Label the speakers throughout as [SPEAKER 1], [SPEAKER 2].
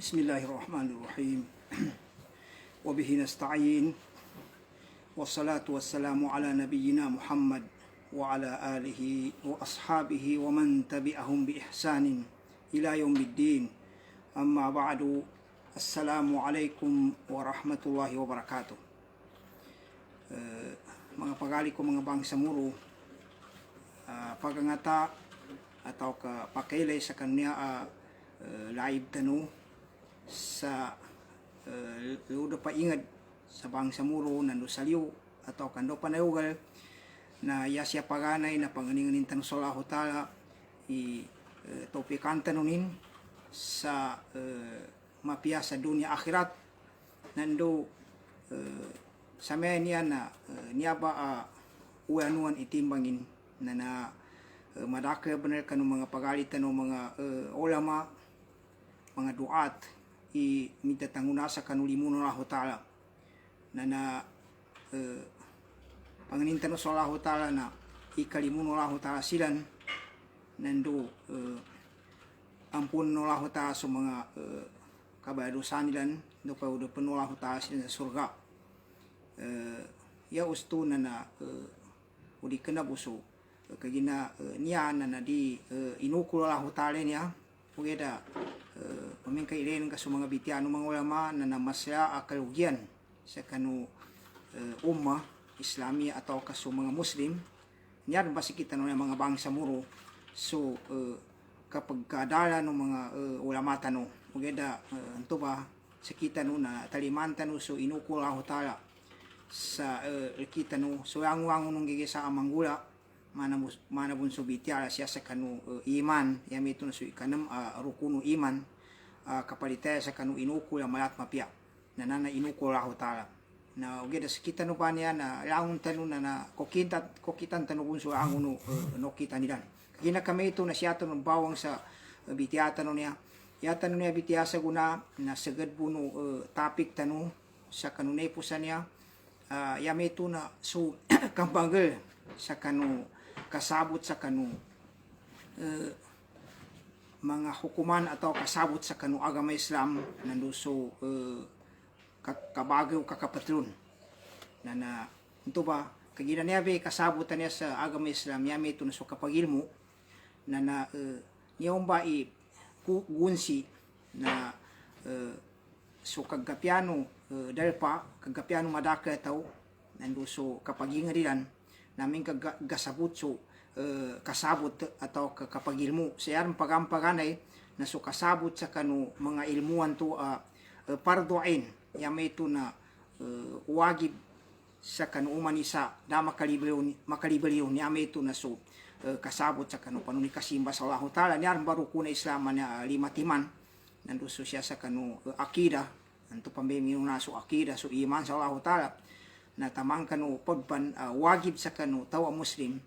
[SPEAKER 1] Bismillahirrahmanirrahim. Wabihi nasta'in. Wassalatu wassalamu ala nabiyyina Muhammad wa ala alihi wa ashabihi wa man tabi'ahum bi ihsanin ila yaumiddin. Amma ba'du. Assalamu alaikum warahmatullahi wabarakatuh. Mga pagali ko mga bangsamuro, pagangata atau pakilay sa kanya live tanu sa ludo pa ingad sa bangsamuro nando saliw atau kando panayugal na yasya paganay na panganinganin tanu sallahu ta'ala topikan tanunin sa mapia sa dunia akhirat nando sa niya na niya ba uanuan itimbangin na madaka benar kanu mga pagalitan ng mga ulama, mga duat minta tangunasa kanu limuno Allah Ta'ala na panganintan sa Allah Ta'ala na ikalimuno Allah Ta'ala silan nando ampun Allah Ta'ala sa mga kabayadusan nilan do pa udah penuh Allah Ta'ala silan sa surga ya ustu na udi kena busu kagina niya na di inukul Allah Ta'ala niya pugeda pamingka ilen ka sa mga bitiano mga ulama na namasya akalugian sa kanu umma Islami atau ka sa mga Muslim niya rin basi kita ng mga bangsamuro so kapag kadala ng mga ulama tano pugeda ito ba sa kita no na taliman tano so inukul Allah Ta'ala sa kita no so ang wangon ng gigisa amang gula mana bunso bitiala siya sa kanu iman yamito na so ikanam rukuno iman kapalitaya sa kanu inukul malat mapia na inukul Allah Ta'ala na ugeda sa kita no pa niya na laun tanu na kokitan tanu bunso ang uno no kita nilan kagina kami ito na siya to ng bawang sa bitiata no niya yata no niya bitiasa guna na sagad buno topic tanu sa kanu nepusan niya yamito na so kampangel sa kanu kasabot sa kanu mga hukuman atau kasabot sa kanu agama Islam nanduso kabagaw kakapatron na ito ba kagina niya kasabot niya sa agama Islam yami ito na so kapagilmo na niyong ba gunsi na so kagapiano dahil pa kagapiano madaka tao nanduso kapagingarilan namin kagasabot so kasabot atau kapagilmo sa yaran pagampaganay na so kasabot sa kanu mga ilmuwan to pardoain yamay ito na wagib sa kanu umanisa na makalibaliw yamay ito na so kasabot sa kanu panuni kasimba sa Allah Ta'ala yaran baru kuna Islam na limatiman nanduso siya sa kanu akida anto pambemino na so akida so iman sa Allah Ta'ala na tamang kanu podpan wagib sa kanu tawa Muslim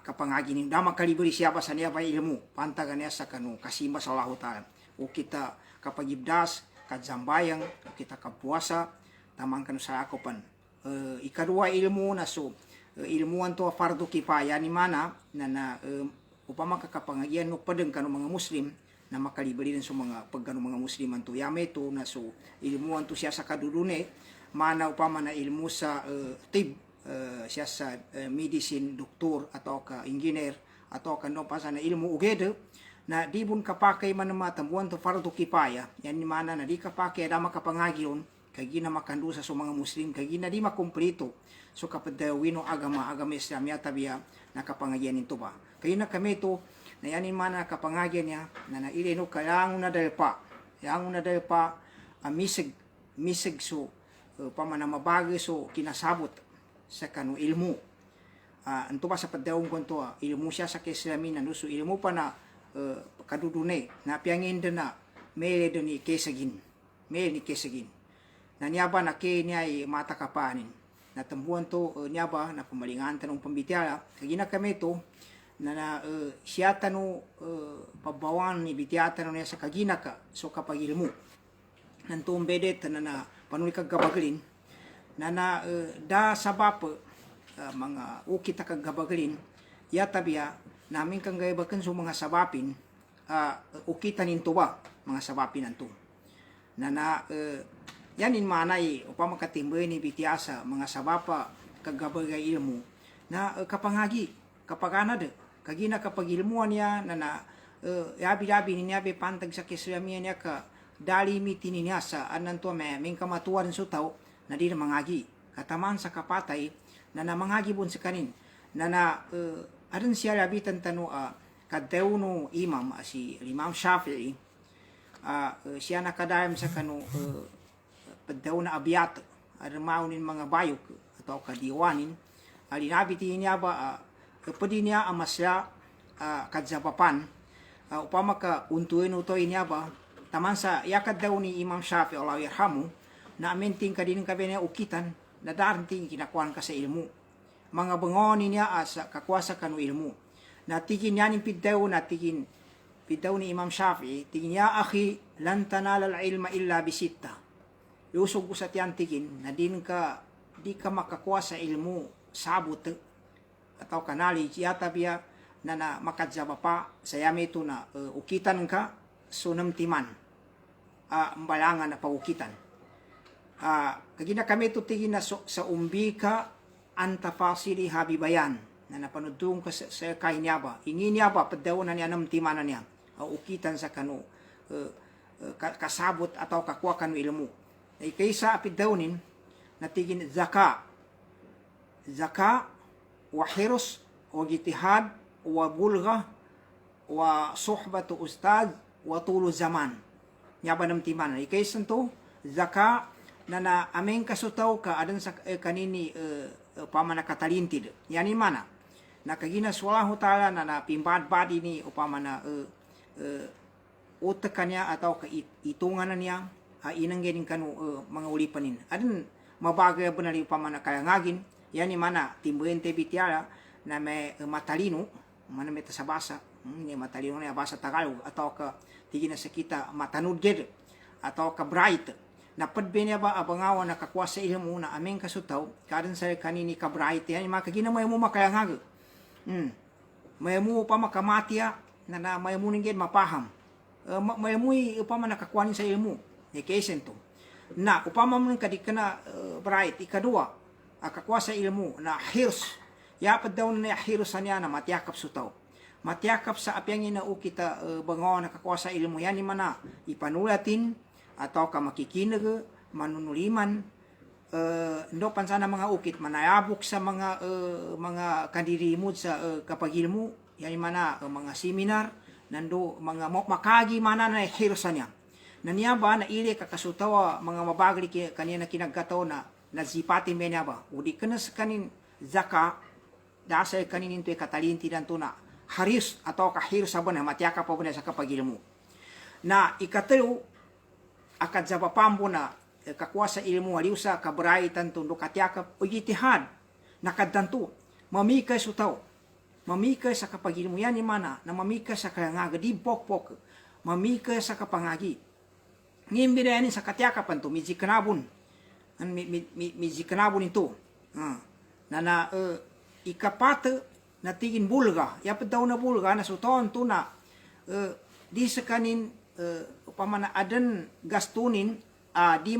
[SPEAKER 1] kapangagin dama kalibri siapa sa niya pa ilmu pantagan niya sa kanu kasimba sa Allah Ta'ala o kita kapagibdas kadzambayang kita kapuasa tamang kanu sa akopan ikadua ilmu na so ilmuan to fardu kifaya ni mana na upama kakapangagian no padeng kanu mga Muslim na makalibri din sa mga pagkanu mga Musliman to yame to na so ilmuan to siya sa kadudune mana upama na ilmu sa tib siya sa medicine doktor atau ka engineer atau ka no pasa na ilmu ugede na di bun kapakai man matambuan to fardu kifaya yan ni mana na di kapakai ada makapangagiron kagina makandusa sa mga Muslim kagina di makumplito so kapag wino agama Islam yata biya nakapangagian nito ba kagina kami to na yan ni mana nakapangagian niya na nailino kalangon na dahil pa misig so pamana mabagi so kinasabot sa kanu ilmu anto ba sa padawong konto ilmu siya sa Islamin so ilmu pa na kadudune na piangin na mele ni kesagin na niya ba na ke niya mata kapanin na tambuan to niya ba na pamalingan tanong pambitiala kagina kami to na siya tanu pabawan ni bitiata niya sa kagina ka so kapag ilmu nanto bedet na panuli kagabagalin na da sabap mga ukita kagabagalin yata biya namin kang gaybakan so mga sabapin ukita ninto ba mga sabapi nanto. Yanin manay upama katimbay ni bitiasa mga sabapa kagabagay ilmu na kapangagi kapaganad kagina kapagilmuan niya yabi-yabi niya be pantag sa kislamian niya ka dali mitini niya sa ananto may kamatuan so tao na di na mangagi kataman sa kapatay na mangagi bun sa kanin adan siya labitan tano kadeuno imam si Imam Shafi'i siya nakadayam sa kanu padaw na abiyat armaunin mga bayok atau kadiwanin alinabiti niya ba pwede niya amasya kadzapapan upama ka untuin utoy niya ba taman sa yakad daw ni Imam Shafi Allah yarhamu na aminting ka din kabe niya ukitan na daranting kinakuan ka sa ilmu mga bangoni niya sa kakwasa kanu ilmu na tigin niya ni pidaw na tigin pidaw ni Imam Shafi tigin niya akhi lan tanala al-ilma illa bisitta usog ko sa tiyan tigin na di ka makakuha sa ilmu sabot atau kanali yata biya na makadzaba pa sayami ito na ukitan ka sunam timan mbalangan na paukitan kagina kami ito tigin na sa umbika antafasili habibayan na napanudong ka sa kay niya ba ingin niya ba padaw na niya ng timanan niya ukitan sa kanu kasabot atau kakuha kanu ilmu ay kaysa apidawnin natigin zaka wa hirs wa jitihad wa bulga wa suhbatu ustad wa tulu zaman nyaba nam timan ikay santo zaka na ameng kasutaw ka adan sa kanini upama nakatalintid yani mana nakagina swallahu taala na pimbad-bad ini upama na utak kanya atau kaitungan niya inang ganing kanu mga ulipanin adan mabagay benari upama na kayangagin yani mana timbuente bitiara na may matalino mana may tasabasa ni matalino na basa Tagalog atau ka tigina sa kita matanud ged atau ka bright na padbenya ba abangawa na kakuha sa ilmu na aming kasutaw kadan sa kanini ka bright yan makagina may mo makayangag may mo pa makamatiya na may mo ningin mapaham may mo upama nakakuha sa ilmu ni kesen to na upama mo kadik na bright ikadua akakuha sa ilmu na hirs yapad daw na hirs niya na matiyakap sutaw matiyakap sa apyang inau kita bangaw nakakuha sa ilmu yan ni mana ipanulatin atau ka makikinag manunuliman ndo pansana mga ukit manayabok sa mga kandirimod sa kapagilmu yan mana mga seminar nando mga makagi mana na hirs niya naniya ba na ili kakasutawa mga mabagli kanina kinagkataw na nazipati menya ba udi kenas kanin zaka dasa kanin into katalinti dan tuna haris atau kahir sabon na matiaka pa bune sa kapagilmu na ikatelu akad zaba pambo na kakuasa ilmu aliusa kabraitan tundo katiaka ujitihad nakaddantu mamikay sutaw mamikay sa kapagilmu yan ni mana na mamikay sa kayangaga di pok mamikay sa kapangagi ngimbirayanin sa katiaka panto mizikanabun mizikanabun ito ikapata na tigin bulga yapad daw na bulga na suton to na di sa kanin upamana adan gastunin di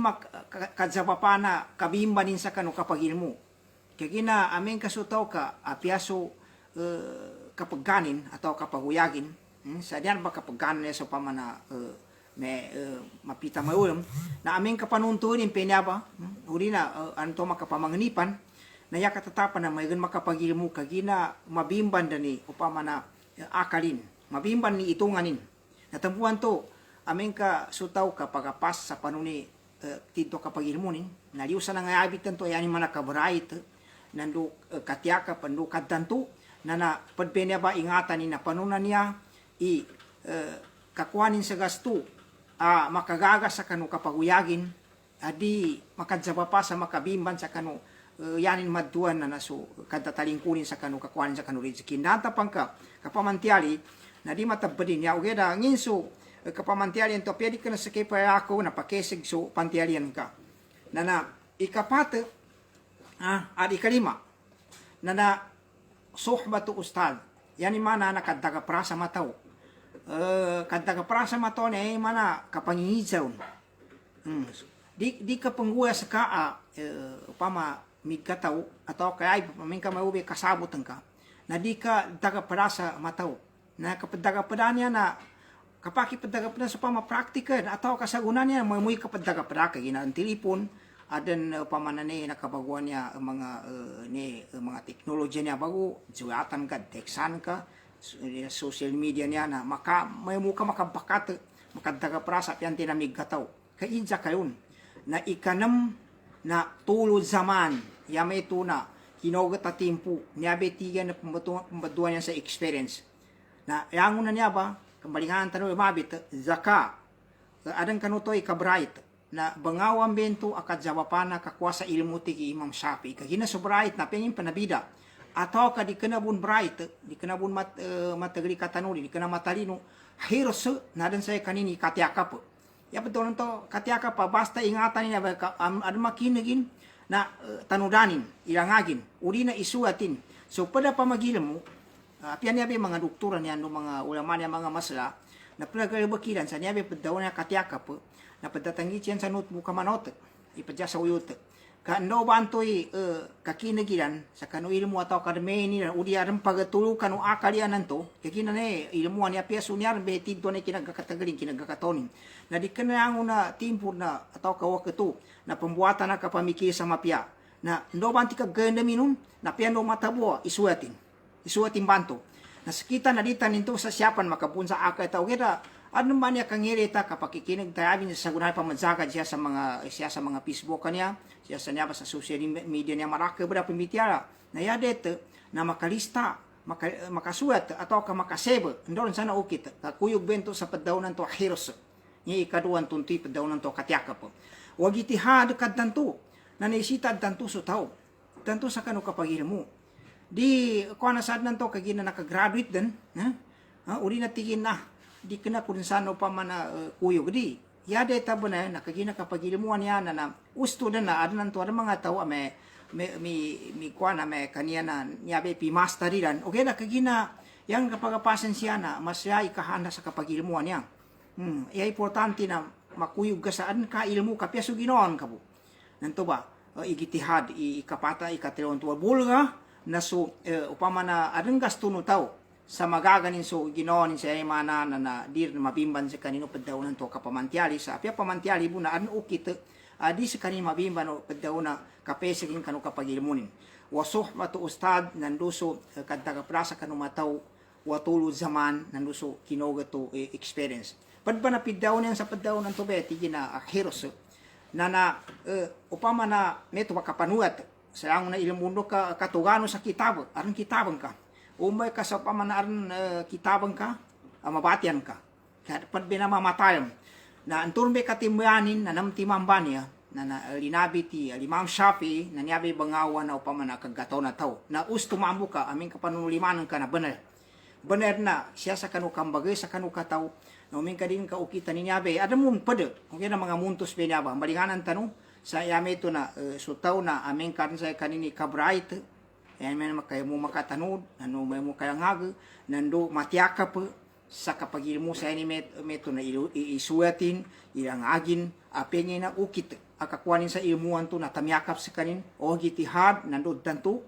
[SPEAKER 1] kadzapapana kabimbanin sa kanu kapagilmu kagina aming kasutaw ka apiaso kapagganin atau kapaguyagin sadian ba kapagganin sa upamana mapita maulam na aming kapanuntunin penyaba uri na anto makapamangnipan na yakatatapan na mayroon makapagilmu kagina mabimban dani upama na akalin mabimban ni itunganin natampuan to aming ka sutaw kapagapas sa panuni tinto kapagilmunin naliusan na nga abitan to yani mana kabrait nandu katiaka pandu kadtantu na padpenya ba ingatan ni na panunan niya kakuanin sa gasto makagaga sa kanu kapaguyagin adi makadzaba pa sa makabimban sa kanu yanin maduan na naso kadatalingkunin sa kanu kakuanin sa kanu rizkin natapang ka kapamantiali na di matabadin ya ugeda nginso kapamantialian to pwede ka na sa kipayako na pakesig so pantialian ka na ikapata at ikalima na suhbatu ustad yani mana nakadaga pra sa mataw kanta ka prasa mato ne mana kapangingizaw. Di ka pangguya sa kaa upama migkataw atau kaya pamin ka maubi kasabutan ka na di ka daga prasa mataw na kapadaga padanya na kapaki padaga pada sa pama praktika atau kasagunan niya muy kapadaga pada kay na telepon adan pamanane nakabaguan niya mga mga teknolohiya niya bago juatan ka teksan ka social media niya na may muka makabakat makadaga prasa pian tinamig kataw kainja kayon na ikanam na tulod zaman yame ito na kinogat at timpo niya betigan na pembaduan niya sa experience na yangon na niya ba kambalingan tanong mabit zaka adang kanutoy kabrait na bangawan bento akad jawapana kakuasa ilmu tiki Imam Shafi kagina so bright na pengin panabida atau ka di kenabun bright di kenabun matagri katanuli di kena matalino heros na dan saya kanini katiakap ya betul to katiakap basta ingatan niya ba ada makinagin na tanudanin ilangagin uri na isuatin so pada pamagilmo pian niya mga doktora niya no mga ulama niya mga masla na pagkabakilan sa niya padaw na katiakap na padatangi siyan sa notebook kamanot ipadya sa uyot ka no bantoy kakinagilan sa kanu ilmu atau kadmeni na udi aram pagatulu kanu akalian nanto kakina ne ilmu niya piaso niya beti do ne kinagkatagaling kinagkatonin na di kanang una timpur na atau kawaketu na pembuatan na kapamikir sa mapia na no banti ka ganda minum na piano matabo isuatin banto na sekita na ditan into sa siapan makapunsa aka tao kita ano man niya kangirita kapag ikinig tayo sa gunay pamanzaga siya sa mga Facebook kanya siya sa niya sa social media niya maraka bada pemitiara na yadet na makalista makasuat atau ka makasebe ndon sana ukit kakuyog bento sa padawnan to heros ni ikaduan tunti padawnan to katiaka po wagitihad kadtanto na naisita tanto so tao tanto sa kanu kapagilmo di ko na sad nanto kagina nakagraduate din uri na tigin na di kena kung sano pa man kuyo gdi yade tabo na nakagina kapagilmuan yan na usto na adnan to mga tao mi kuana me kaniya na niyabe pi masteriran okay na kagina yang kapagapasan siya na masya ikahanda sa kapagilmuan niya importante na makuyog ka saan ka ilmu kapya so ginoon ka po nanto ba igitihad ikapata ikatelon to bulga na so upama na adang gasto no tao sa magaganin so ginoon sa mana na dir mabimban sa kanino padaw to kapamantiali sa apya pamantiali bu na an ukit di sa kanino mabimban o padaw na kapesegin kanu kapagilmunin wasuhmatu ustad nanduso kadta prasa kanu mataw watulu zaman nanduso kinogato experience padba na pidaw niyan sa padaw nan to beti gina heros na upama na meto makapanuat sa ang na ilmundo ka katugano sa kitab aron kitabang ka umay ka sa pamanaran kitabang ka, mabatian ka. Kaya pat binamamatayan. Na anturbe katimbayanin na namtimamba niya, na linabi ti Imam Shafi, na niyabi bangawan na upamana kagataw na tao. Na usto maambo ka, aming kapanulimanan ka na benar. Benar na siya sa kanu kambagay, sa kanu kataw, na uming ka din ka ukita ni niyabi. Ada mo pada, kung yan mga muntos pinaba. Malinganan tanong, sa yame ito na sutaw na aming karin sa kanini kabrait, yan may makaya mo makatanood, ano may mo kaya ngag, nando matiaka po sa kapagil mo sa ini meto na isuatin, ilang agin, apengin na ukit, akakuanin sa ilmuan to na tamyakap sa kanin, o gitihad, nando danto,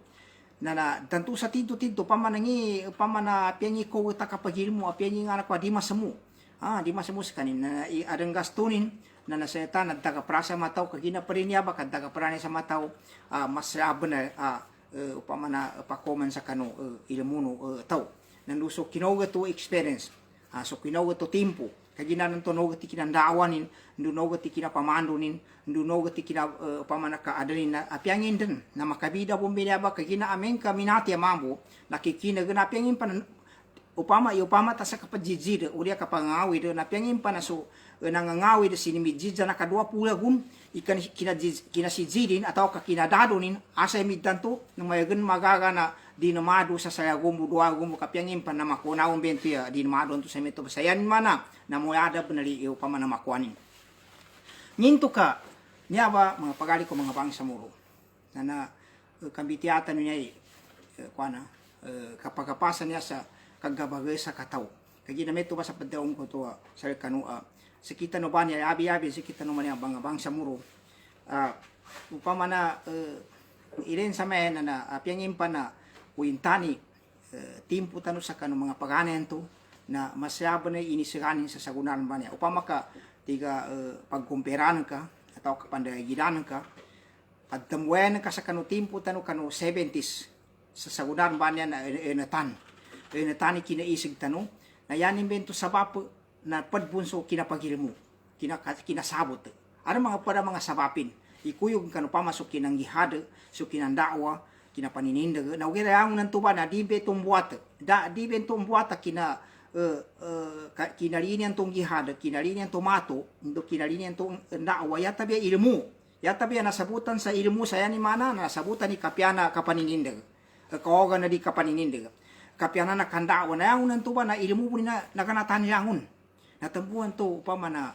[SPEAKER 1] na danto sa tinto, pamanangi, pamana apengi ko ta kapagil mo, apengi nga nakwa, di masamu, di masamu sa kanin, na adang gastunin, na nasayata, nagtagaprasa mataw, kagina pa rin niya ba, kadagaprani sa mataw, mas labo na, upamana pakoman sa kanu ilmuno tao nanduso kinoga to experience so kinoga to timpo kagina nanto noga ti kinandawanin ndunoga ti kinapamandunin ndunoga ti kina upamana ka adalin na apyangin din na makabida bumbina ba kagina amen kaminati amambo nakikina gana apyangin pa upama ta sa kapajijid uriya kapangawi de na apyangin pa na so nangangawi de sinimijid na kadua pula gun ikan kinasijidin atau kakinadadonin asa midtanto ng mayagan magaga na dinamado sa sayagumbu duagumbu kapyangin pa na makunawang bento ya dinamado to sa mito basayan mana na moyada penali pa man makuanin nginto ka niya ba mga pagali ko mga bangsa muro na kambitiatan niya kuana kapagapasan niya sa kagabagay sa kataw kagina meto ba sa padaong ko to sa kanu sekita no banya abi sekita no manya bang samuro upama na ilen sa men na apiang impa na uintani timpo tano sa kanu mga paganen to na masyaba na inisiranin sa sagunan banya upama ka tiga pagkumperan ka atau kapandagidan ka pagtamuan ka sa kanu timpo tano kanu 70s sa sagunan banya na enatan kinaisig tano na yanin bento sabap na padbunso kinapagilmo kinasabot ano mga para mga sabapin ikuyog kanu pamasok kinang gihad so kinang dakwa kinapaninindag na ugera ang nan tuba na di betong buat di betong buat kina kinalinian tong gihad kinalinian tomato ndo kinalinian tong dakwa yata biya ilmu yata biya nasabutan sa ilmu saya ni mana nasabutan ni kapiana kapaninindag kaoga na di kapaninindig kapiana na kandawa na yang unan tuba na ilmu pun na nakanatan yangun natambuan to upama na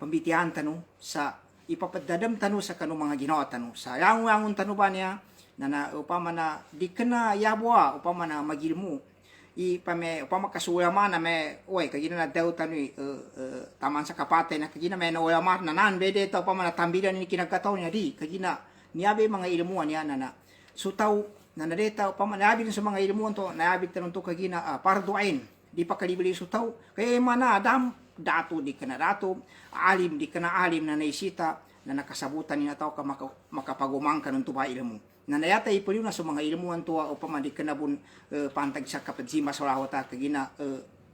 [SPEAKER 1] pambitian tanu sa ipapadadam tanu sa kanu mga ginawa tanu sa yangun tanu ba niya na upama na di kena yabwa upama na magilmu upama kasuyama na me oy kagina na daw tanu taman sa kapate na kagina me na oyama na nan bede to upama na tambilan ni kinagkataw niya di kagina niyabe mga ilmuan niya na sutaw na nareta upama naabit sa mga ilmuan to naabit tanong to kagina parduain di pa kalibili sutaw kaya mana adam dato di kana dato alim di kana alim na naisita na nakasabutan ni tao ka makapagumang kanang tuba ilmu na nayata ipulyo na sa mga ilmuan to upama di kana bun pantag sa kapadzima sa lawata kagina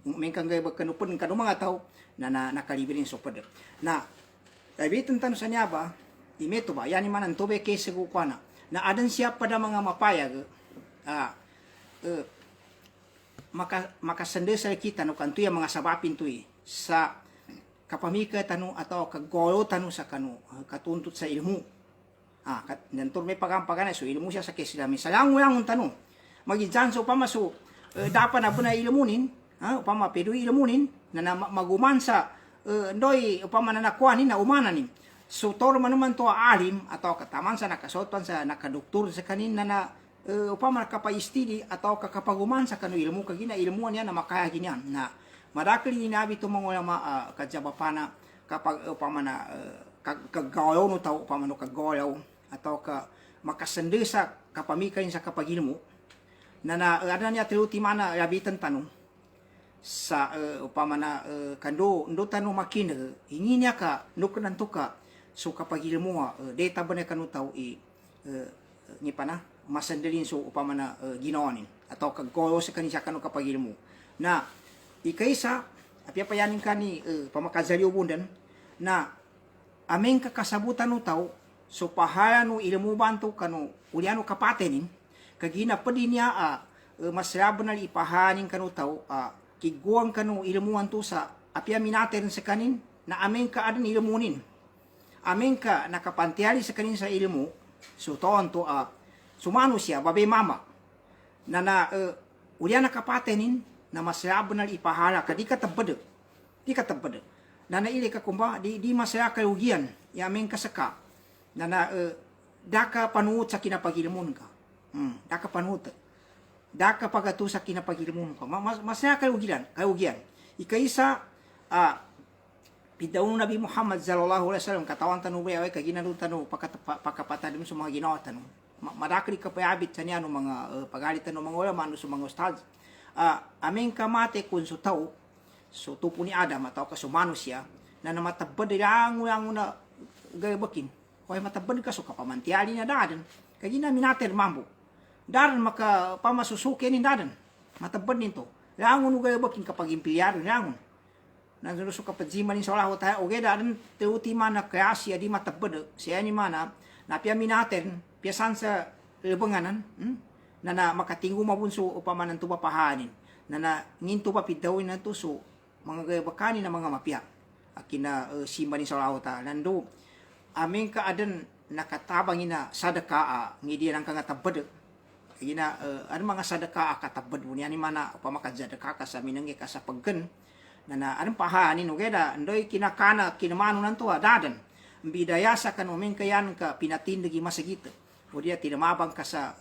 [SPEAKER 1] mengkang gay kanupon kanu mga tao na nakalibilin so pad na abitan tan sa niya ba imeto ba yani manan tobe kese ko kana na adan siya pada mga mapayag makasendesa kita no kanto mga sabapin to sa kapamika tanu atau kagolo tanu sa kanu katuntut sa ilmu nantur may pagampagan so ilmu siya sa kesilami salango yang tanu magijanso pa maso dapat na puna ilmunin upama pedu ilmunin na maguman sa ndoy upama na nakuanin na umananin so toro manuman to alim atau kataman sa nakasotan sa nakadoktor sa kanin na upama nakapaistidi atau kakapaguman sa kanu ilmu kagina ilmuan yan na makaya ginyan na madakli inabi to mga ulama kajabapana kapag upama na kagalaw no tao upama no kagalaw atau ka makasende sa kapamikain sa kapagilmo na ada niya tiluti mana yabitan tanong sa upama na kando ndo tanong makin ingin niya ka nukunan to ka so kapag ilmu data ba na kanu tao ni pana masandalin so upama na ginawanin atau kagolo sa kanisa kanu kapag ilmu na ikaisa apya payanin kani pamakazaliw bundan na ameng kakasabutan no tao so pahala no ilmu bantu kanu uliano kapatenin kagina pedi niya masrabnal ipahanin kanu tao kiguang kanu ilmuan to sa apya minaten sa kanin na ameng ka adan ilmunin ameng ka nakapantiali sa kanin sa ilmu so toon to sumano siya babe mama na ulian nakapatenin na masyabnal ipahala ka di katabad na naili ka kumba di masaya kalugian ya ameng kasaka na daka panuot sa kinapagilmon ka daka panuot daka pagatu sa kinapagilmon ka masaya kalugian ikaisa Pidaw Nabi Muhammad sallallahu alaihi wasallam katawan tanu ba ay kaginanu tanu pakapatadim sa mga ginawa tanu madakli ka payabit sa niya no mga pagalitan no mga ulama no sa mga ustad ameng kamate kun so tao so tupo ni Adam atau kasumano siya na namatabad ang na gayabakin hoy matabad ka so kapamantiali na dadan kagina minater mambo dadan maka pamasusuke ni dadan matabad nito langon gayabakin kapag impiyar langon nanzuro so kapadzima ni sa Allah tayo oge dadan teuti mana kreasi adi matabad siya ni mana na pia minaten piasan sa lebenganan na makatinggo mabunso upama nan tuba pahanin na nginto pa pidawin na to so mga gayabakani na mga mapya akina simba ni sa Allah ta nando aming kaadan nakatabang ina sadaka ngidi nang kangatabad ina ano mga sadaka katabad mo ni mana upama kadzadaka ka sa minangge ka sa paggen na anong pahanin o kaya ndoy kinakana kinamano nanto dadan bidaya sa kanomen kayan ka pinatindagi masagita o dia tinamabang ka sa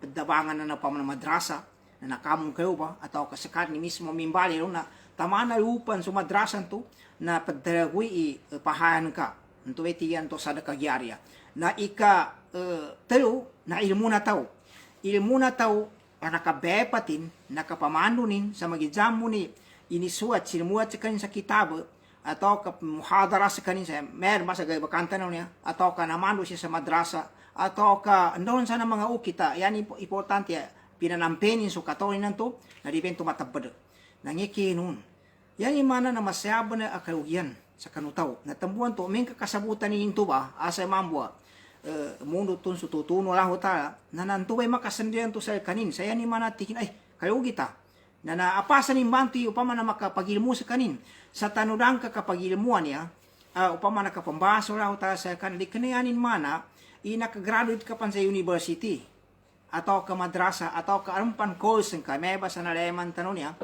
[SPEAKER 1] dabangan na pamana madrasa na nakamong kayo ba atau kasakat ni mismo mimbali na tamana lupan sa madrasan to na pagdaragwi pahayan ka nto etiyan to sa kagyarya na ika telo na ilmu na tao nakabepatin nakapamandunin sa magijamo ni inisuat sinuat sa kanin sa kitab atau ka muhadara sa kanin sa mer masa gay bakanta niya atau ka namando siya sa madrasa atau ka andon sana mga ukita yan importante pinanampenin so katonin nanto na dipento matabad nangiki nun yan imana na masyaba na akaluyan sa kanutaw natambuan to may kakasabutan ni into ba asa mambua mundo tun su tutuno lah ta na nanto bay makasandian to sa kanin saya ni mana tikin ay kayo kita na naapasan ni banti upama na makapagilmo sa kanin sa tanudang kakapagilmuan niya upama nakapambaso lah ta sa kanin di kanayanin mana inakagraduate ka pan sa university atau ke madrasa atau ke arumpan course ka may basa na leman tanong niya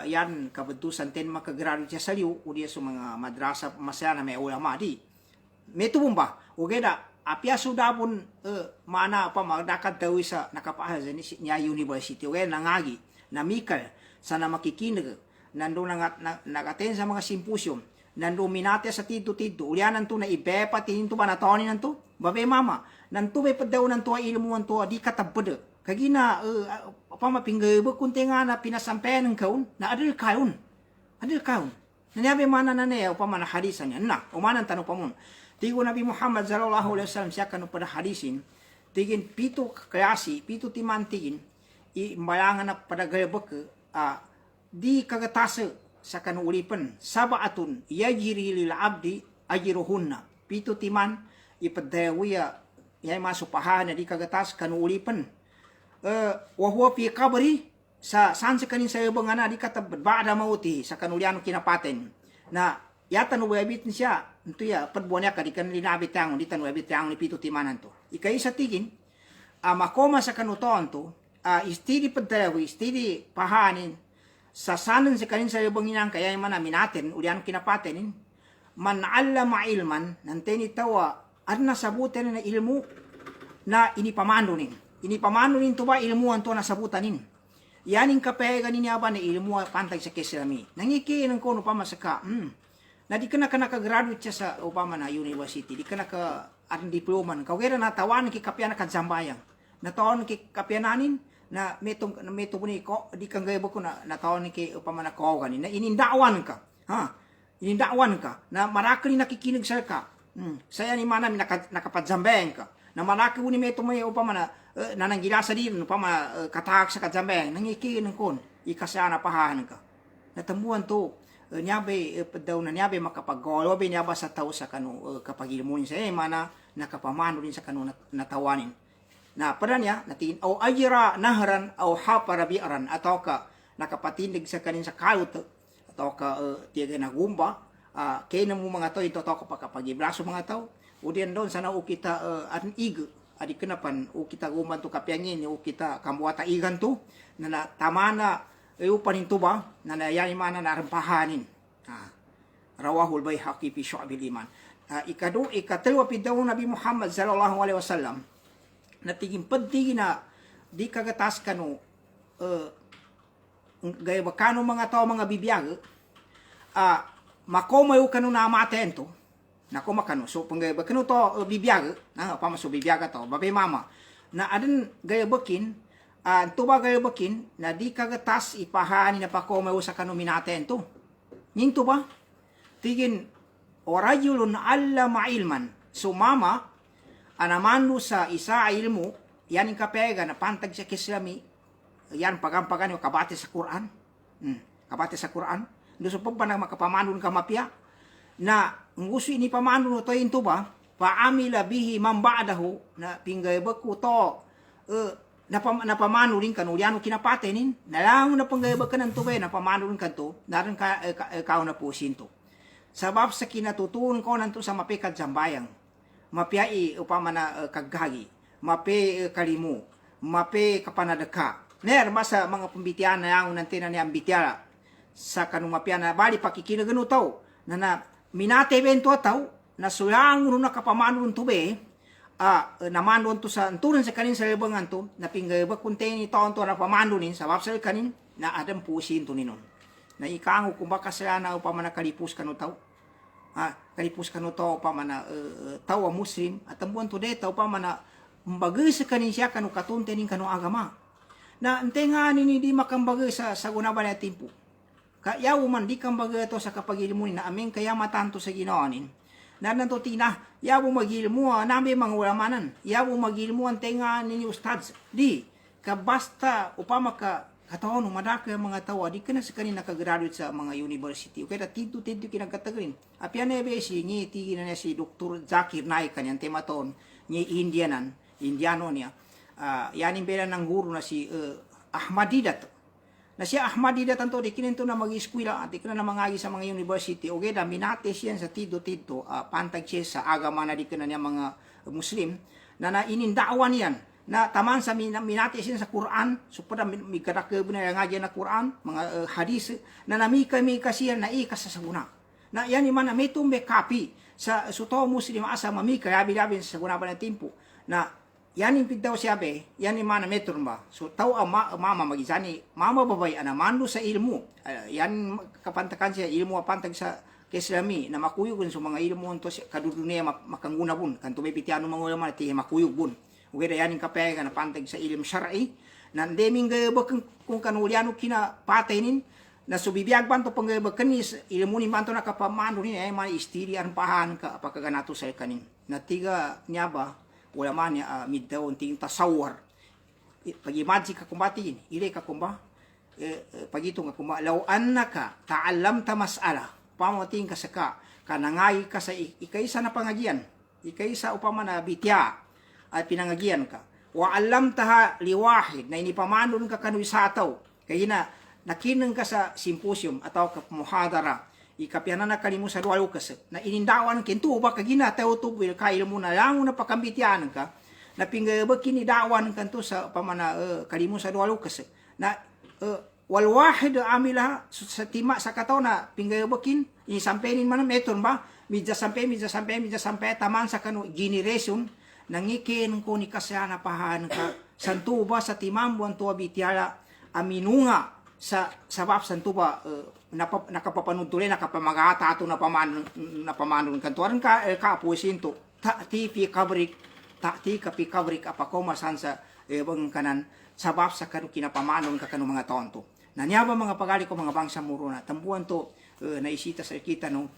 [SPEAKER 1] yan kabetusan ten makagraduate siya sa liw udia sa mga madrasa masaya na may ulama di may tubong ba ugeda apia sudah pun mana apa magdakat daw sa nakapahas niya university okay nangagi na mikal sana makikinig nando nagaten sa mga simposium nando minate sa tito ulianan to na ibepa tinto ba natonin nanto babe mama nanto may padaw nanto ilmu nanto di katabod kagina apa mapinggay kunti nga na pinasampean ng kaun na adil kaun nanabi mana na ne apa mana hadisan yan na umanan tanong pa mun tigo Nabi Muhammad sallallahu alaihi wasallam siya kanu pada hadisin tigin pito klase pito timantigin imbalangan na pada galbek di kagatasa sa kanu ulipan sabaatun yajri lil abdi ajruhunna pito timan ipadawiya yay masupahan na di kagatas kanu ulipan wa huwa fi qabri sa sansa kanin sa ibang di katab ba'da mauti sa kanulian kinapaten na yata no webit siya ito ya padbuanya ka di kan linabit tang di tan webit tang ni pito timanan to ikay sa tigin makoma sa kanuton to istidi paddawi istidi pahanin sa sanan sa kanin sa ibang inang kaya man natin ulian kinapatenin man allama ilman nanteni tawa adna sabutan na ilmu na inipamandunin to ba ilmu anto na sabutanin yaning kapega niya ba na ilmu pantay sa kesilami nangiki ng kono pa masaka na di ka nakagraduate siya sa upama na university di ka naka diploma ka wera na tawan ki kapya na kadzambayang na taon ki kapyananin na metong ni ko di ka gaybo ko na taon ki upama na ko ganin na inindawan ka na maraki ni nakikinig sa ka saya ni mana nakapadzambayang ka na malaki ni meto mo upama na nananggilasa din upama katak sa kadzambayang nangiki ng kon ikasana pahanan ka natambuan to nyabe daw na nyabe makapagolo be nyaba sa tao sa kanu kapagilmunin sa mana nakapamano din sa kanu natawanin na pada niya natin o ajira nahran o hapara biaran atau ka nakapatindig sa kanin sa kalot atau ka tiyaga na gumba kaya na mo mga tao ito ka pagkapagibraso mga tao udian doon sana o kita atin ig adi kenapan o kita gumban to kapyangin o kita kamuata igan to na tamana upanin to ba na nayani mana narampahanin rawahul Baihaqi fi Syu'abil Iman ikatulwa pidaw Nabi Muhammad sallallahu alaihi wasallam na tiging penting na di kagatas kanu gaya bakano mga tao mga bibiyag makomayo kanu na matento nakoma kanu so panggaya bakano to bibiyag pamaso bibiyag to babe mama na adan gaya bakin tuba gaya bakin na di kagatas ipahani na pakomayo sa kanu minaten to ninto ba tigin orajulun allama ilman sumama anamando sa isa ilmu yan yung kapega na pantag sa kislami yan pagampagan yung kabate sa Quran gusto pa na makapamandun ka mapya na gusto ini pamandun to into ba paamila bihi mambadahu na pinggay ba ko to napamano rin ka no yan kinapatenin nalang na panggay ba ka ng tubay napamano rin ka to narin ka na po sinto sabab sa kinatutunan ko nanto sa mapikad zambayang mapiai upama na kaggagi mape kalimu mape kapanadaka ner masa mga pambitian na yang nanti na niyang bitiara sa kanung mapia na bali pakikinagano tao na minate evento tao na sulang na kapamano tube namandon to sa turan sa kanin sa libangan to na pinggaba kunteni taon to na pamandonin sa wapsal kanin na adam pusin to ninon na ikango kung baka sila na upama na kalipus kano tao kalipus kano tao upama na tao muslim at tambuan to deta upama na mbagay sa kanin siya kano katunte nin kano agama na entenga ni di makambagay sa gunaban na timpo kaya man di kambagay to sa kapagilimunin na aming kaya matanto sa ginawanin na nanto tina yabo magilmo namin mga ulamanan yabo magilmo ang tenga ninyo ustads di kabasta upama ka kataon madaka mga tawa di ka na sa kanina nakagraduate sa mga university kaya tinto kinagkatagrin apyan ebe si ngi tigi na si Dr. Zakir Naik kanyan tematon ngi Indiano niya yanin pera ng guru na si Ahmad Didat na siya Ahmad Didat tanto di kininto na mag-eskwela at ikina na mangagi sa mga university o geda minate siya sa tidto pantag siya sa agama na di kana niya mga muslim na inindawan yan na taman sa minate siya sa Quran supada mikadak na ngaji na Quran mga hadis na namika siya na ikasasaguna na yan man na may tumbe kapi sa suto muslim asa mamika labi sa saguna ba na timpo na yan yung pigdaw siya be, yan yung mana metron ba? So, tao mama magizani, mama babay, anamando sa ilmu. Yan kapantakan siya, ilmu apantag sa keslami, na makuyog sa mga ilmu to kadudunia makangguna bun. Kanto may pitiano mga ulama, tiya makuyog bun. Ugeda yan yung kapega na pantag sa ilmu syar'i, na deming gayabak kung kanuliano kina patenin, na subibiyag banto panggayabak kanis, ilmu ni banto nakapamando ni, mga istiri pahan ka, apakaganato sa kanin. Na tiga niya ba, wala man niya middaw ting tasawar pag-imagine ka kumbatin ile ka kumba pagito nga kumba law annaka ta'allamta mas'ala pamating ka saka kanangay ka sa ikaysa na pangagian ikaysa upama na bitya at pinangagian ka wa allamtaha liwahid na inipamanon ka kanu isataw kay na nakinang ka sa symposium ataw ka muhadara ikapyanan na kalimu sa dualo kas na inindawan kintu ba kagina tayo to bil kail mo na lang na pakambitian ka na pinggaba kinidawan kanto sa pamana kalimu sa dualo kas na wal wahid amila sa tima sa kataw na pinggaba kin isampenin man meton ba midja sampe taman sa kanu generation nangikin ko ni kasyana pahan ka santuba sa timambuan to bitiala aminunga sa sabab santuba nakapapanood tuloy, nakapamagata ato na pamanon kantuaran ka puesin to ti kapi kabrik apako masan sa bang kanan sabab sa kanu kinapamanon ka kanu mga tonto nanyaba mga pagali ko mga bangsa muro na tambuan to naisita sa kita no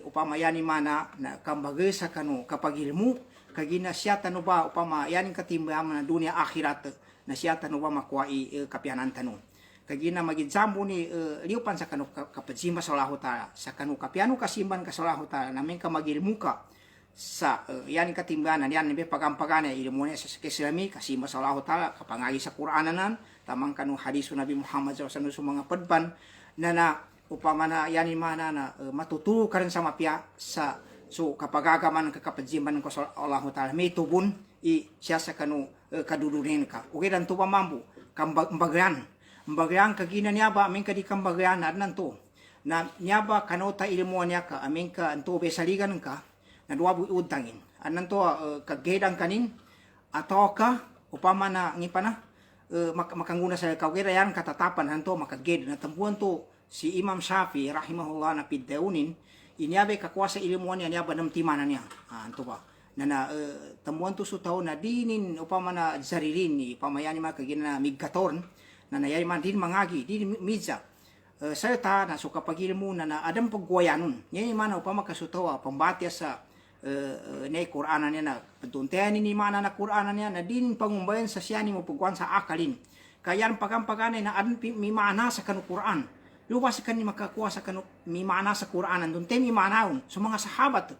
[SPEAKER 1] upama yani mana na kambaga sa kanu kapagilmu kagina siya tano ba upama yani katimbaman na dunia akhirat na siya tano ba makuai kapianan tano kagina magidsambo ni liupan sa kanu kapajimba sa Allah Ta'ala sa kanu kapiano kasimban ka sa Allah Ta'ala namin ka magilmuka sa yan katimbanan yan ni pagampagana ilmu ni sa keslami kasimba sa Allah Ta'ala kapangagi sa Qur'ananan tamang kanu hadisu Nabi Muhammad sallallahu alaihi mga padban na upama na yan mana na matutulog ka rin sa mapya sa so kapagagaman ka kapajimban ko sa Allah Ta'ala may tubun siya sa kanu kadudunin ka okay dan to pamambu kambagran mbagyan kagina niya ba amin ka di kang bagyan na nanto na niya ba kanota ilmo niya ka amin ka anto besaligan ka na duwabu udangin ananto kagedang kanin ato ka upama na ngipana makanguna sa kawira yan katatapan anto makaged na tampuan to si Imam Shafi rahimahullah na pidaunin inyabe kakuasa ilmo niya niya ba namtimanan niya anto ba na tampuan to sutaw na dinin upama na zaririn ni pamayani makagina na migkatorn na nayari man din mangagi din midza serta na suka pagil mo na adam pagguayanon yan man upama kasutawa pambatya sa ne Qur'anan niya na tuntayan ni mana na Qur'anan niya na din pangumbayan sa siya ni mo pagkuan sa akalin kaya pagampagane na adan mi mana sa kanu Qur'an luwas kan ni makakuha sa kanu mi mana sa Qur'anan dunte mi manaon sa mga sahabat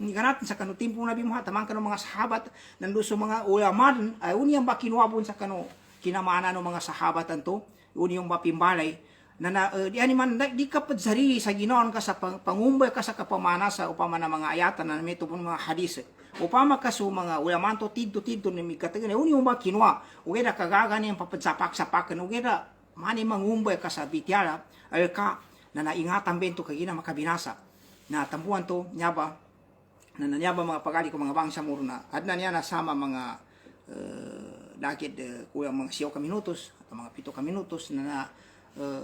[SPEAKER 1] ni ganat sa kanu timpo Nabi Muhammad tamang kanu mga sahabat nandu sa mga ulama ay unyang bakinwabon sa kanu kinamana ng mga sahabatan to, yun yung mapimbalay, na di man di ka sarili sa ginoon ka sa pangumbay ka sa kapamana sa upama na mga ayatan na may tupon mga hadis. Upama ka sa mga ulaman to tidto na may katagan, yun yung makinwa, uwi na kagagani yung papagsapak-sapakan, uwi na mani mangumbay ka sa bityala, ay ka na naingatan bento kagina makabinasa. Na tambuan to, niya ba, na nanyaba mga pagali ko mga bangsa murna adna niya nasama mga dakit kulang mga siyaw ka minutos atau mga 7 ka minutos na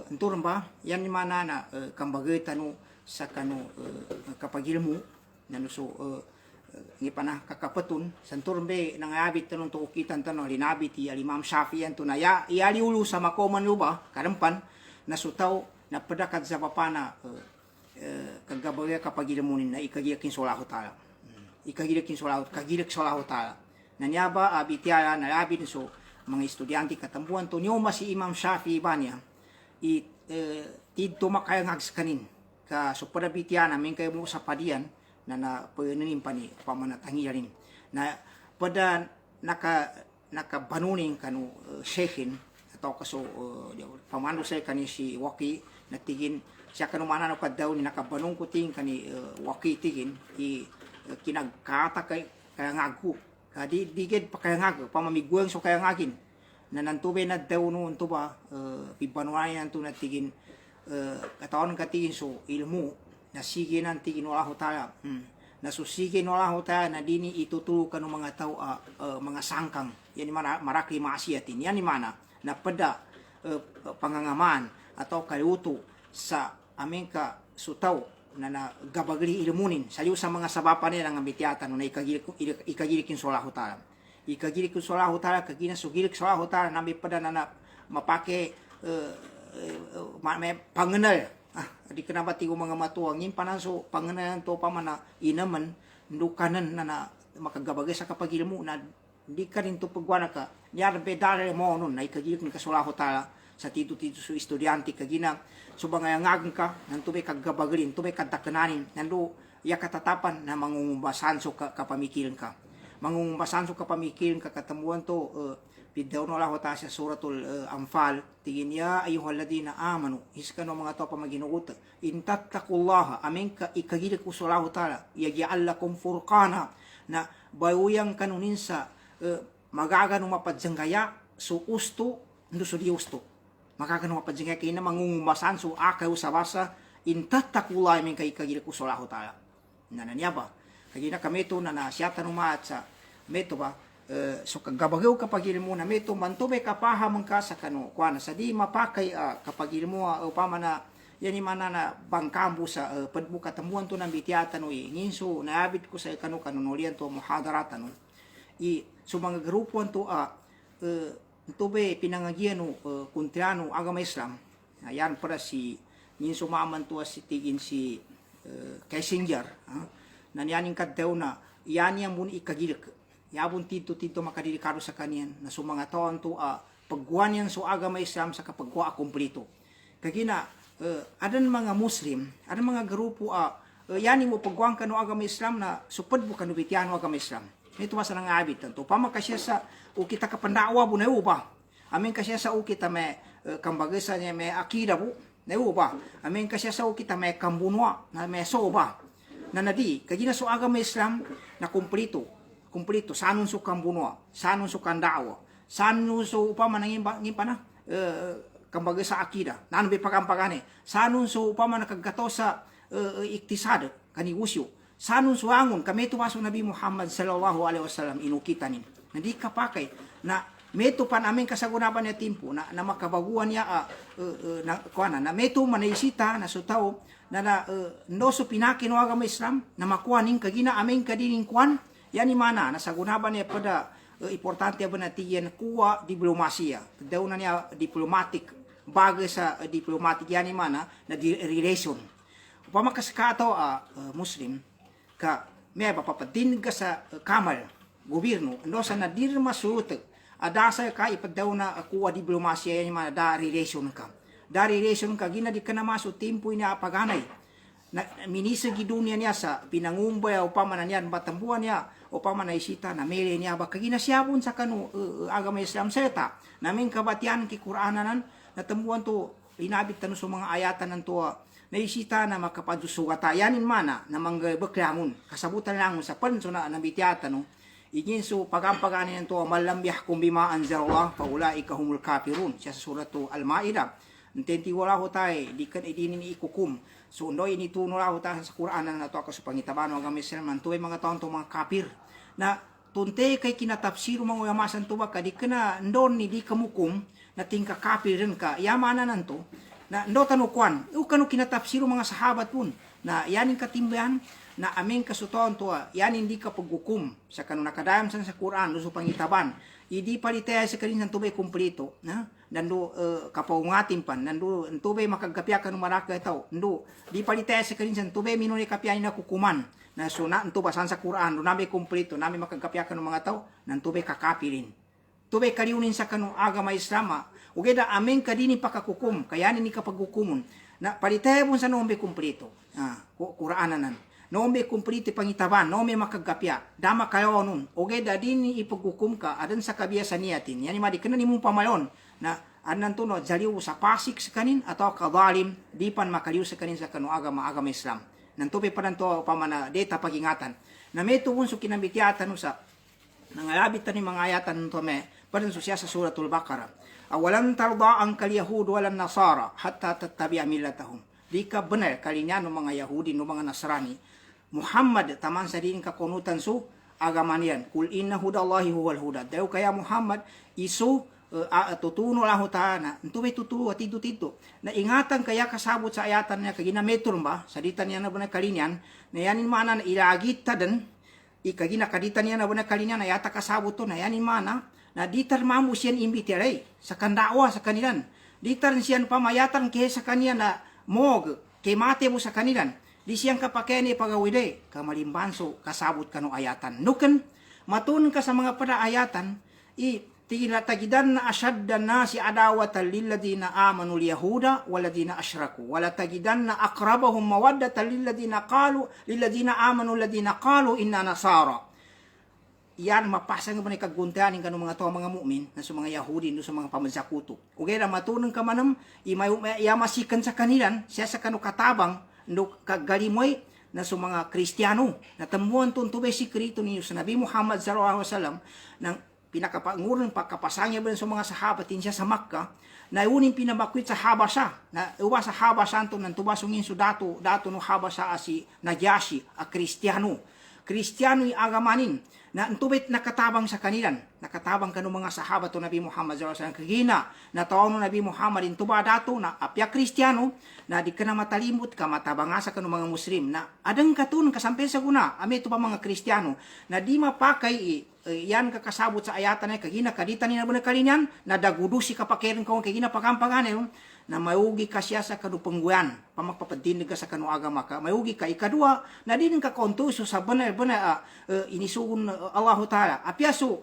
[SPEAKER 1] enturun ba yan ni mana na kambagay tanu sa kanu kapagilmo na so ngi panah kakapetun santurun be nangabit tanun to ukitan tanu linabit ti Imam Syafi'i to na ya liulu sama koman luba kadempan na sutaw na pedakat sa papana kagabagay kapagilmunin na ikagilakin solahu ta'ala. Ikagilakin solahu, kagilik solahu ta'ala. Nanyaba abitiala na labin so mga estudyante katambuan to nyo si Imam Syafi'i ba niya tidto makayang agskanin ka so pada bitiana min kayo mo sa padian na pananim pa ni pamanatangiyarin na pada nakabanunin kanu sheikhin atau kaso pamando sa kani si Waki natigin siya kanumana no kadaw ni nakabanong kuting kani Waki tigin kinagkata kay ngagu kadi digid pa kay ngagu pamamiguang so kay ngagin na nantube na daw no unto ba pibanuayan to natigin katawan katigin so ilmu na sige nan tigin wala ho tayo na susige no Allah taala na dini itutulog kanu mga tao mga sangkang yan marakli maasiyatin yan ni mana na pada pangangaman atau kayuto sa amin ka sutaw na gabagli ilmunin saliw sa mga sabapan nila ng ambitiatan na ikagilikin solahu ta'ala ikagilikin solahu ta'ala kagina sugilik solahu ta'ala nami pada na mapake may pangenal di kenapa tigo mga matuang yin pananso pangenalan to pamana inaman ndukanan na makagabagay sa kapagilmo na di ka rin to pagwana ka nyar bedale mo nun na ikagilik ni kasolahu ta'ala sa tito su estudyante kagina subangayangagan ka nanto may kagabagalin to may kadakananin nando ya katatapan na mangungumbasan so kapamikilan ka mangungumbasan so kapamikilan ka katamuan to bidaw no Allah ta sa suratul Anfal tigin ya ayyuhalladina amanu iskano mga to pamaginugot in tattaqullaha amin ka ikagilik ko Allah taala yaj'al lakum furqana na bayuyang kanunin sa magagano mapadjanggaya so usto ndo so diusto makakano mapadjanggaya kay na mangungumbasan so akaw sa basa in tattaqullaha amin ka ikagilik ko Allah taala nananyaba kagina kami to na nasyatan umat sa meto ba so kagabagaw kapag ilmo na meto manto may kapaham ka sa kano kuana sa di mapakay kapag ilmo upama na yani mana na bangkambu sa padbuka tamuan to ng bitiatan nginso naabit ko sa kano kanunulian to muhadaratan so mga grupo to to be pinangagian kuntiano agama Islam ayan para si nginso maaman to si tigin si Kissinger nanyaning kaddaw na yan yang mun ikagilik yabon tito makadidikado sa kanyan na so mga taon to pagguan yan so agama Islam sa kapagwa kumplito kagina adan mga Muslim adan mga grupo yani mo pagguan kanu agama Islam na supad mo kanu bitiano agama Islam nito masa nang abit to pamakasya sa o kita kapandawa bu na uba amin kasya sa o kita may kambagasa niya may akida bu na uba amin kasya sa o kita may kambunwa na may soba na nadi kagina so agama Islam na kumplito sanun su kambuno sanun su kandawa sanun su upama nangin pana kambaga sa akida nan be pagampagane sanun su upama nakagato sa iktisad kanigusyo sanun su angon kami tumaso Nabi Muhammad sallallahu alaihi wasallam inukitanin nadi kapakay na meto pan amin kasagunaban ya timpo na makabaguan ya na kuana na meto manaisita na sutaw na no su pinakin agama Islam na makuaning kagina amin kadining kuan yani mana nasagunaban niya pada importante ba natiyan kuwa diplomasiya daw na niya diplomatic bagay sa diplomatic yani mana na relation upama kaskato Muslim ka may papadin ka sa kamal gobyerno no sa nadir masut adasa ka ipadaw na kuwa diplomasiya yani mana da relation ka gina di ka na maso tempo niya paganay na minisa gidunia niya sa pinangumbay upama na niyan batambuan niya upama na isita na mele niya ba kagina siyabon sa kanu agama Islam seta namin kabatian ki Qur'ananan natambuan to inabit tanu sa mga ayatan nan to na isita na makapadusugata yanin mana na mangbeklamon kasabutan lang sa panso na nabitiatan no igin so pagampaganin to malam yahkum bima anzalallah fa ulaika humul kafirun sa suratu Al-Maidah Intenti wala ho tayo, di kan idini ni ikukum. So undo ini tuno la ho tayo sa Quran na nato ako sa pangitabano agama Islam mantuay mga taon to mga kapir na tunte kay kinatapsiro mga uyamasan to baka di kana ndon ni di kamukum na tingka kapir rin ka yamana nanto na ndo tanukwan u kanu kinatapsiro mga sahabat pun na yanin katimbayan na aming kasuton to yanin di ka paggukum sa kanu nakadayam sa Quran so pangitaban idi palitaya sa kanin tubay kumpleto na nando kapaungatin pan nando tubay makagkapya kanu maraka itaw nando di palitaya sa kanin tubay minuni kapya na kukuman na so na nto basan sa Quran do nabi kumpleto nabi makagkapya kanu mga taw nan tubay kakapirin tubay kaliunin sa kanu agama Islama ugeda aming kadini pakakukum kaya ni kapagkukumon na palitaya mo sa nombe kumpleto Quranan nombe kumpleto pangitaban nombe makagkapya dama kayo nun ugeda dini ipagkukum ka adan sa kabiyasan niyatin yani madi kana nimong pamalon na anan to no jaliw sa pasik sa kanin atau kadalim di pan makaliw sa kanin sa kanu agama Islam nan tubay pa to pamana data pagingatan na may tuwon so kinabitiatan no sa nangalabit ni mga ayatan to me padan so siya sa suratul Baqarah awalan tarda ang kalyahud walan nasara hatta tattabi'a millatahum di ka benar kalinya no mga Yahudi no mga Nasrani Muhammad taman sa din ka kunutan so agama niyan kul inna hudallahi huwal huda daw kaya Muhammad isu tutuno lah ta na tubay tutulo at tito na ingatan kaya kasabot sa ayatan niya kagina metron ba sa ditan niya na ba kalinyan na yanin mana na ilagit ta den ikagina kaditan niya na ba kalinyan na yata kasabot to na yanin mana na ditar mamu siyan imbitiray sa kandawa sa kanilan ditar siyan pamayatan kaya sa kanya na mog kay mate mo sa kanilan di siyang kapakene pagawide kamalimbanso kasabot kanu ayatan nuken matun ka sa mga pada ayatan tagidan na asyaddan nasi adawatan lilladina amanu liyahuda waladina asyraku wala tagidan na akrabahum mawaddatan lilladina amanu ladina qalu inna nasara yan mapasang ba ni kaguntanin kanong mga to mga mu'min na sa mga Yahudi no sa mga pamansakuto ugay na matunang ka manam masikan sa kanilan siya sa kanu katabang no kagalimoy na sa mga Kristiyano na tamuan tuntubay sikrito ninyo sa Nabi Muhammad sallallahu alaihi wasallam ng pinakapanguran pagkapasangya ba sa mga sahabat siya sa Makkah na uning pinabakwit sa Habasha na uwa sa Habasha to nang tubasungin so dato no Habasha si Najashi a Kristiyano yung agamanin na entubit nakatabang sa kanilan nakatabang kanu mga sahabat to Nabi Muhammad sallallahu alaihi wasallam kagina na taon Nabi Muhammad intuba dato na apya Kristiyano na di kana matalimot ka matabangasa kanu mga Muslim na adang katun kasampe sa guna ame to pa mga Kristiyano na di mapakay yan kakasabot sa ayatan na kagina kadita ni na kalinyan na dagudusi kapakirin ko kagina pakampagan na mayugi ka siya sa kadupangguyan pamagpapadindig ka sa kanu agama ka mayugi ka ikadua na din ka kontuso sa benar inisugun Allah Ta'ala apyaso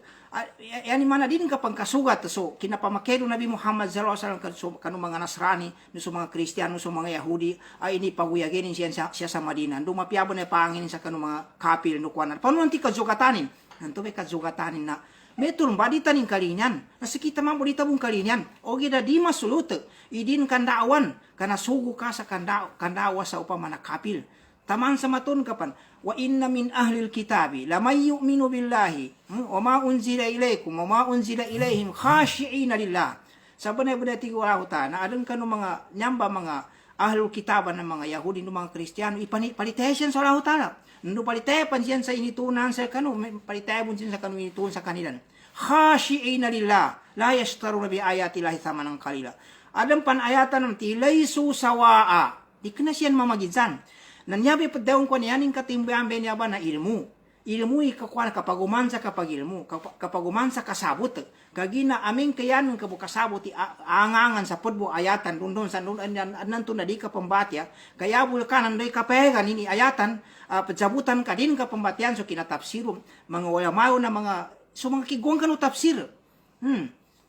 [SPEAKER 1] yani mana din ka pangkasugat so kinapamakero Nabi Muhammad sallallahu alaihi wasallam kanu mga Nasrani no so mga Kristiyano so mga Yahudi ay ini paguyagin siya sa Madina dumapyabo na pangin sa kanu mga kapil no kuan paano ti kazugatanin nanto may kazugatanin na metron baditan ning kalinyan nasikita man bodita bung kalinyan ogi da di masulut idin kandawan kana sugu ka sa kandawa sa upamana kapil taman sa maton kapan wa inna min ahlil kitabi lamay yu'minu billahi wa ma unzila ilaykum wa ma unzila ilayhim khashi'ina lillah sabanay-banay ti wala ta na adang kanu mga nyamba mga ahlul kitaban ng mga Yahudi ng mga Kristiyano ipalitesyan sa Allah Ta'ala nando palitepan siyan sa initunan sa kanu palitebon siyan sa kanu initunan sa kanilan khashi'ina lillah la yashtaruna bi ayati llahi thamanan qalila adam pan ayatan ti laysu sawaa di kana siyan mamagidsan nanyabi padayon ko niyaning katimbayan ben yaba na ilmu ikakuan kapag umansa kapag ilmu kapag umansa kasabot kagina aming kayan ng kabukasabot angangan sa pudbo ayatan dundon sa nanto na di ka pambatya kaya bulkanan doy kapegan ini ayatan pajabutan ka din ka pambatian so kinatapsiro mga walamayo na mga so mga kiguan kanu tafsir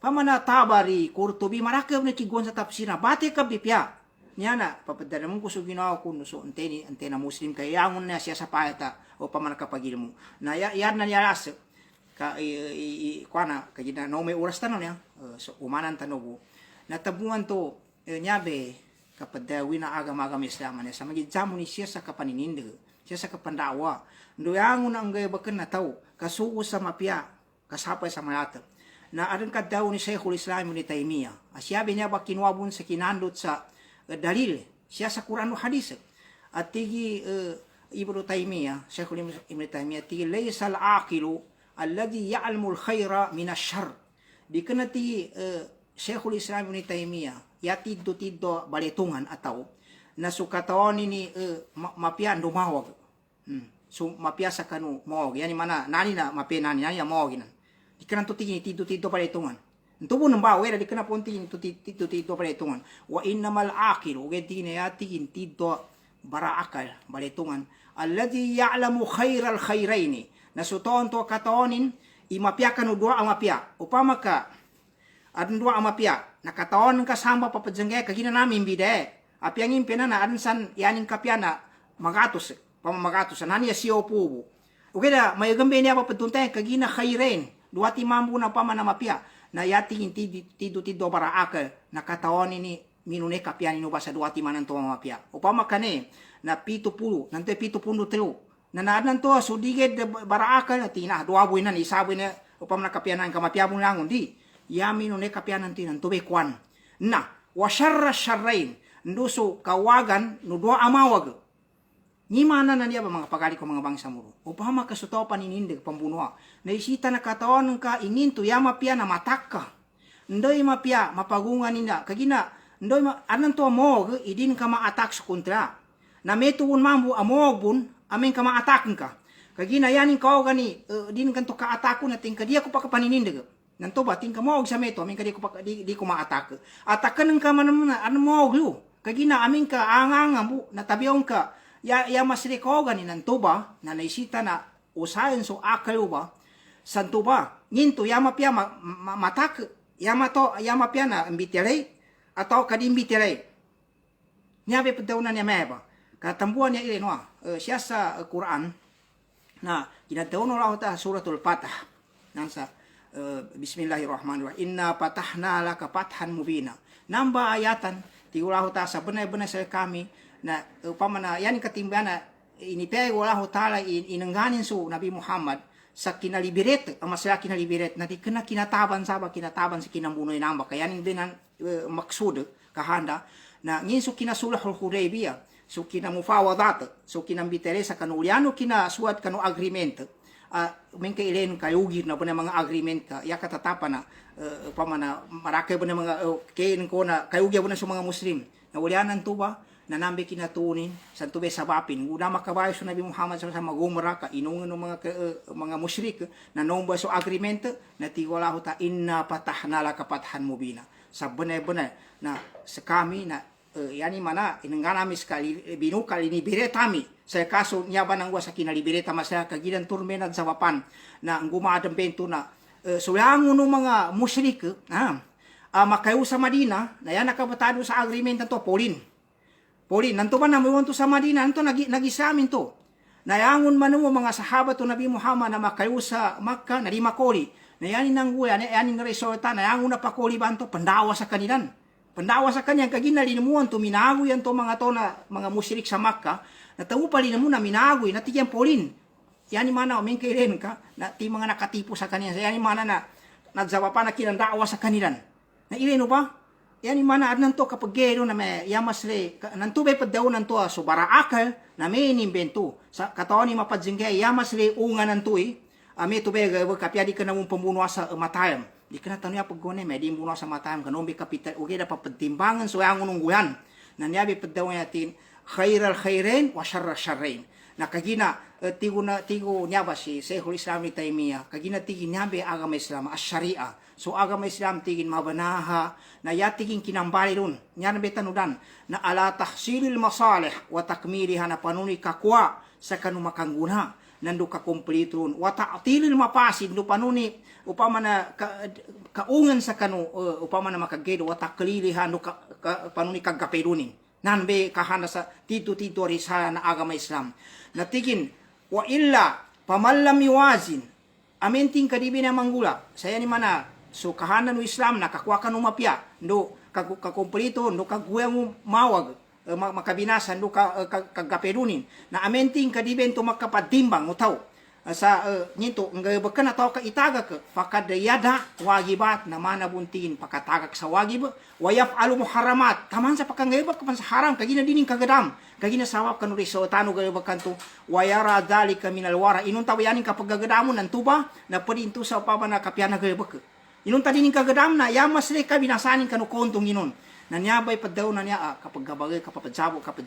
[SPEAKER 1] pamana tabari Qurtubi marakaw na kiguan sa tafsir na bate ka bipya niya na papadala mong gusto ginawa ko no so antena Muslim kaya yangon na siya sa payata o pamana kapagil mo na yan na niyaras ka kuana kagina no may oras tanon ya so umanan tanogo natabuan to nyabe kapadawi na agama Islam na sa magidjamo ni siya sa kapaninindig siya sa kapandawa ndo yangon ang gayabaken na tao kasugo sa mapya kasapay sa malatag na adan ka daw ni Sheikhul Islam Ibn Taymiyah. Asyabi niya ba kinuwabon sa kinandot sa dalil siya sa Quran o hadis. At tigi Ibn Taymiyah, Sheikhul Ibn Taymiyah, tigi laysa al-aqilu alladhi ya'lamul khaira min ash-sharr. Di kana tigi Sheikhul Islam Ibn Taymiyah, ya tiddo baletungan atau na sukataon ini mapian dumawag. So mapiasa kanu mawag. Yani mana nani na mapia nani na mawaginan. Di kana to tigi tiddo baletungan. Tubo nang bawa di kana pun tigi tiddo baletungan. Wa innamal aqilu gedi ne ya tigi tiddo baraakal baletungan alladhi ya'lamu khairal khairaini. Na suton to kataonin imapia kanu dua amapia. Upama ka adun dua amapia nakataon ka samba papajengge kagina namin bide. Api ang impena na ansan yanin kapiana magatus pamamagatus nani ya sio pubu. Ukeda may gambe niya papatunte kagina khairin dua timambu na pamana mapia na yating tido baraakal nakataon ini minune kapian ino basa dua timanan to mapia. Upama kane na 70 nante 73 na naadan to sudige baraakal na tina dua buin na isabuin na upama na kapianan kamapia mo langon di yamin ne kapianan tinan to be kwan na wa sharra sharrain nduso kawagan no dua amawag ni mana na niya ba mga pagari ko mga bangsa mo upama kasutaw panininde pambunuha na isita na katawan ka ingin to yama pia na matakka ndoy mapia mapagungan ninda kagina ndoy anan to amawag idin ka ma-attack sa kontra na metuun mambu amawag amin ka ma-attack ka kagina yanin kao gani din kan to ka-attack na ting kadiya ko pa kapanininde nanto ba ting ka mawag sa meto amin kadiya ko pa di ko ma-attack atakan ka man ano mawag lu kagina amin ka anganga bu natabiyon ka ya masri kao gani nanto ba na naisita na usahin so akalo ba santo ba nginto yama pia matak yama pia na imbiterei atau kadimbiterei nyabe pedaunan ya meba katambuan ya ile noa siya sa Quran na kinataon Allah ta suratul Fatah nansa bismillahirrahmanirrahim inna patahna laka fathan mubina namba ayatan tigulah ta sa benar-benar sa kami na upama na yan katimbana inipay Allah taala inengganin su Nabi Muhammad sa kinalibiret ang masaya kinalibiret na di kinataban sa kinambunoy namba kaya ning dinan maksud kahanda na nginso kinasulahul Hudaybiyah so kinamufawadat so kinambitere sa kanuliano kinasuat kanu agreement men kailen kayugir na puna mga agreement ka ya katatapa na pamana marakay puna mga kain ko na kayugya puna sa mga muslim na ulianan to ba na nambe kinatunin sa tube sabapin una makabayo sa Nabi Muhammad sa magumra ka inungan ng mga musyrik na nomba so agreement na tiwala ta inna patahna laka fathan mubina sa benar-benar na sa kami na yani mana inanganami sekali binukal ini biretami saya kaso nyaba nang sa kinalibireta masaya kagidan turmenan sa wapan na gumadang bento na sulangon ng mga musyrik makayo sa Madina na yan nakabatado sa agreement to Polin nanto ba na mayroon to sa Madina nanto nagisamin to nayangon man mo mga sahabat to Nabi Muhammad na makayo sa Makkah na di makoli na yanin nang guya yanin resorta na yangon na pakoli banto pandawa sa kanilan pandawa sa kanya kaginali mo to minago yan to mga to na mga musyrik sa Makkah na tawo pali na mo na minago na tigyan Polin yani mana o min kailen ka na ti mga nakatipo sa kanya yani mana na nadzawa pa na kinandawa sa kanilan na ileno ba yani mana adnan to kapag gero na may yamasre nanto bay padaw nanto so baraakal na may inimbento sa katawan ni mapadzingge yamasre unga nanto ame to bay kapya di kana mo pambuno sa matayam di kana tanong pag gone may di mo sa matayam kanombe kapital ugi da papatimbangan so ang unungguhan na niyabi padaw natin khairal khairin wa sharra sharrain na kagina tigo niya ba si Sheikhul Islam Ibn Taymiyah kagina tigin niyabi agama Islam as-sharia so agama Islam tigin mabanaha na yatigin kinambali ron niya na betanudan na ala tahsilil masalih wa takmiliha na panuni kakwa sa kanumakangguna nando ka complete ron wa ta'tilil mapasid no panuni upama na kaungan sa kanu upama na makagedo wa takliliha no panuni kagaperunin nanbe kahana sa tito risa na agama Islam natigin wa illa pamallam yuwazin aminting kadibi na manggula saya ni mana so kahana no Islam na kakuha ka no mapya no kakomplito no kaguya mo mawag makabinasa no kagaperunin na aminting kadibi to makapatimbang mo tao sa nito ngabekan atau ka itaga ka fakad yada wajibat na mana buntin pakatagak sa wajib wa yaf'alu muharramat taman sa pakanggebak kapan sa haram kagina dining kagadam kagina sawab kanu riso tanu gabekan tu wa yara dzalika minal wara inun tawayanin kapag gagadamun nan tuba na pedintu sa papa na kapiana gebek inun tadining kagadam na yamas le ka binasanin kanu kontong inun nanyabay pa daw na niya kapag gabagay kapag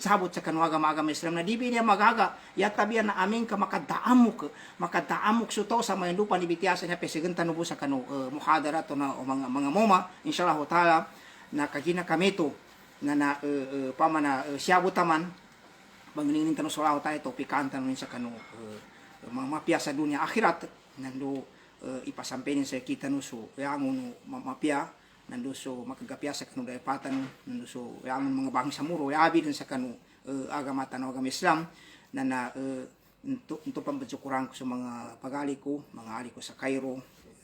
[SPEAKER 1] sabot sa kanwaga agama Islam na di niya magaga yatabian na aming ka makadaamok suto sa mga lupa ni bitiasa niya pesiganta nubo sa kanu muhadara to na mga moma insyaallah taala na kagina kami to na pamana siyabo taman banginin kanu solahu tayo to pikanta nun sa kanu mga mapia sa dunia akhirat nando ipasampenin sa kita nuso yang mapia nando so makagapya sa kanu daipatan nando so yang mga bangsa muro yabi din sa kanu agama Islam na untuk pambajukuran ko sa mga pagali ko mga ali ko sa Cairo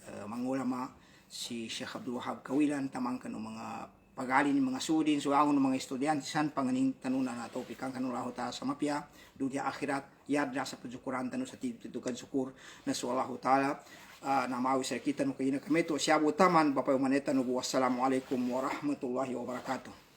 [SPEAKER 1] mga ulama si Sheikh Abdul Wahab Kawilan tamang kanu mga pagali ni mga sudin so ang mga estudyante san panganing tanuna na topic ang kanu raho ta sa mapya dunia akhirat yadra sa pajukuran tanu sa titukan syukur na so Allah taala na mawi sa kita no kayina kami to siya taman bapak maneta no wassalamualaikum warahmatullahi wabarakatuh.